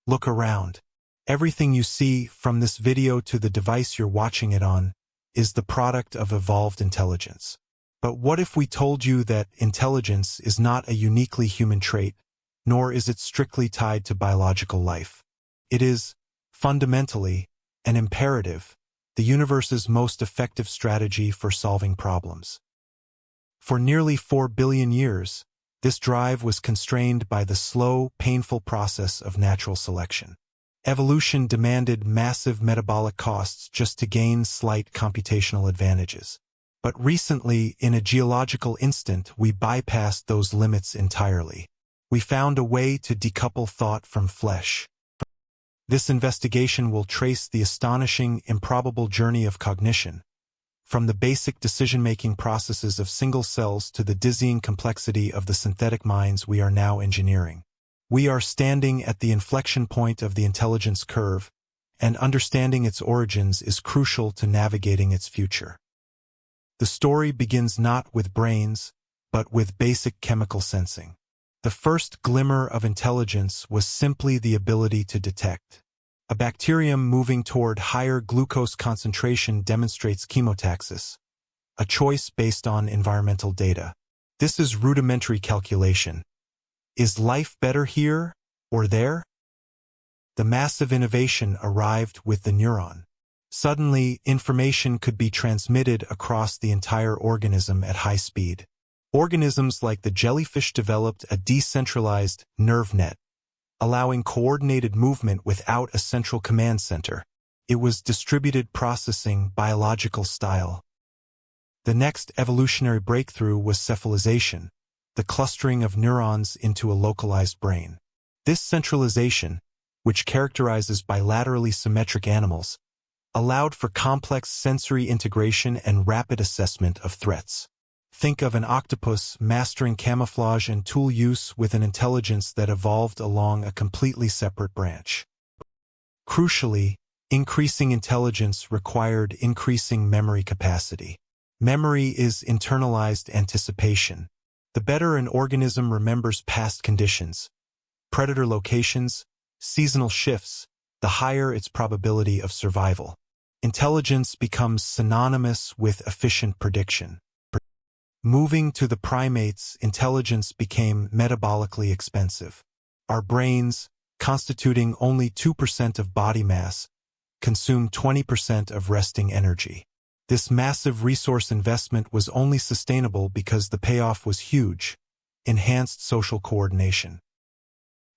Look around. Everything you see, from this video to the device you're watching it on, is the product of evolved intelligence. But what if we told you that intelligence is not a uniquely human trait, nor is it strictly tied to biological life? It is, fundamentally, an imperative, the universe's most effective strategy for solving problems. For nearly 4 billion years, this drive was constrained by the slow, painful process of natural selection. Evolution demanded massive metabolic costs just to gain slight computational advantages. But recently, in a geological instant, we bypassed those limits entirely. We found a way to decouple thought from flesh. This investigation will trace the astonishing, improbable journey of cognition, from the basic decision-making processes of single cells to the dizzying complexity of the synthetic minds we are now engineering. We are standing at the inflection point of the intelligence curve, and understanding its origins is crucial to navigating its future. The story begins not with brains, but with basic chemical sensing. The first glimmer of intelligence was simply the ability to detect. A bacterium moving toward higher glucose concentration demonstrates chemotaxis, a choice based on environmental data. This is rudimentary calculation. Is life better here or there? The massive innovation arrived with the neuron. Suddenly, information could be transmitted across the entire organism at high speed. Organisms like the jellyfish developed a decentralized nerve net, allowing coordinated movement without a central command center. It was distributed processing, biological style. The next evolutionary breakthrough was cephalization, the clustering of neurons into a localized brain. This centralization, which characterizes bilaterally symmetric animals, allowed for complex sensory integration and rapid assessment of threats. Think of an octopus mastering camouflage and tool use with an intelligence that evolved along a completely separate branch. Crucially, increasing intelligence required increasing memory capacity. Memory is internalized anticipation. The better an organism remembers past conditions, predator locations, seasonal shifts, the higher its probability of survival. Intelligence becomes synonymous with efficient prediction. Moving to the primates, intelligence became metabolically expensive. Our brains, constituting only 2% of body mass, consume 20% of resting energy. This massive resource investment was only sustainable because the payoff was huge: enhanced social coordination.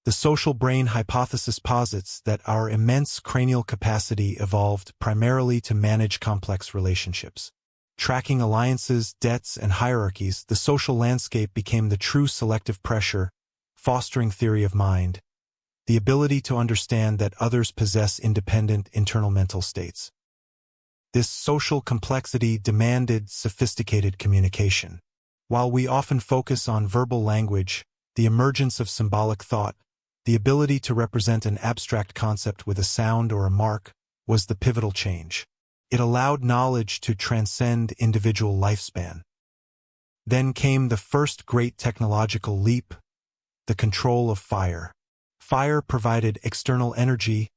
The social brain hypothesis posits that our immense cranial capacity evolved primarily to manage complex relationships. Tracking alliances, debts, and hierarchies, the social landscape became the true selective pressure, fostering theory of mind, the ability to understand that others possess independent internal mental states. This social complexity demanded sophisticated communication. While we often focus on verbal language, the emergence of symbolic thought, the ability to represent an abstract concept with a sound or a mark, was the pivotal change. It allowed knowledge to transcend individual lifespan. Then came the first great technological leap: the control of fire. Fire provided external energy,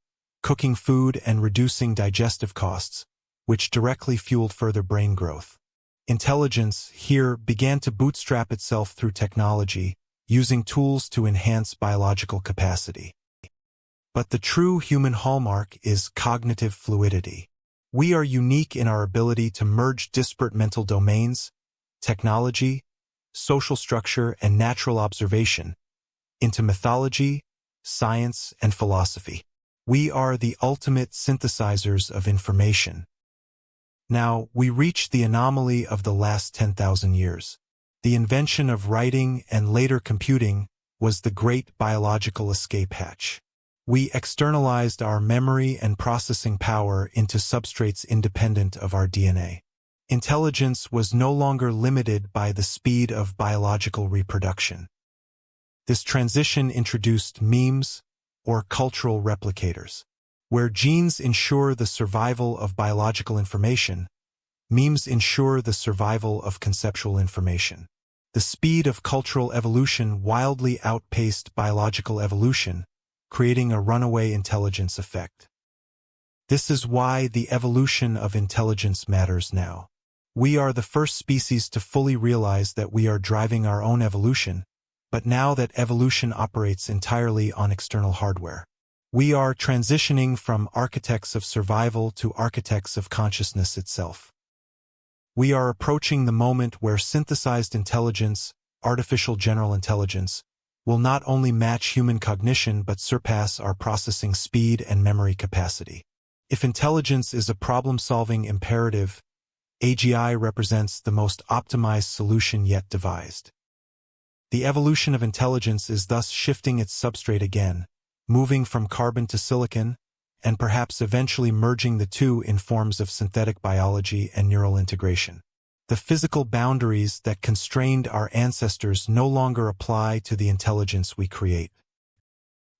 cooking food and reducing digestive costs, which directly fueled further brain growth. Intelligence here began to bootstrap itself through technology, using tools to enhance biological capacity. But the true human hallmark is cognitive fluidity. We are unique in our ability to merge disparate mental domains, technology, social structure, and natural observation into mythology, science, and philosophy. We are the ultimate synthesizers of information. Now, we reach the anomaly of the last 10,000 years. The invention of writing and later computing was the great biological escape hatch. We externalized our memory and processing power into substrates independent of our DNA. Intelligence was no longer limited by the speed of biological reproduction. This transition introduced memes, or cultural replicators. Where genes ensure the survival of biological information, memes ensure the survival of conceptual information. The speed of cultural evolution wildly outpaced biological evolution, creating a runaway intelligence effect. This is why the evolution of intelligence matters now. We are the first species to fully realize that we are driving our own evolution, but now that evolution operates entirely on external hardware, we are transitioning from architects of survival to architects of consciousness itself. We are approaching the moment where synthesized intelligence, artificial general intelligence, will not only match human cognition but surpass our processing speed and memory capacity. If intelligence is a problem-solving imperative, AGI represents the most optimized solution yet devised. The evolution of intelligence is thus shifting its substrate again, moving from carbon to silicon, and perhaps eventually merging the two in forms of synthetic biology and neural integration. The physical boundaries that constrained our ancestors no longer apply to the intelligence we create.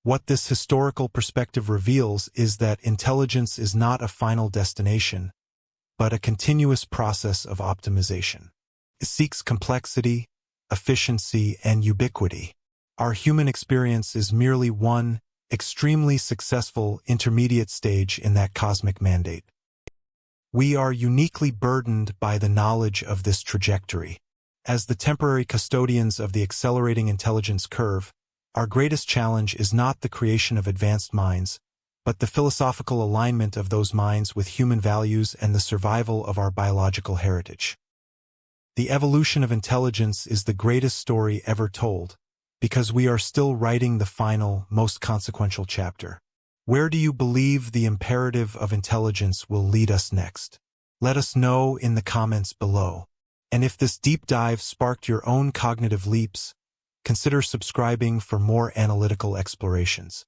What this historical perspective reveals is that intelligence is not a final destination, but a continuous process of optimization. It seeks complexity, efficiency, and ubiquity. Our human experience is merely one extremely successful intermediate stage in that cosmic mandate. We are uniquely burdened by the knowledge of this trajectory. As the temporary custodians of the accelerating intelligence curve, our greatest challenge is not the creation of advanced minds, but the philosophical alignment of those minds with human values and the survival of our biological heritage. The evolution of intelligence is the greatest story ever told, because we are still writing the final, most consequential chapter. Where do you believe the imperative of intelligence will lead us next? Let us know in the comments below. And if this deep dive sparked your own cognitive leaps, consider subscribing for more analytical explorations.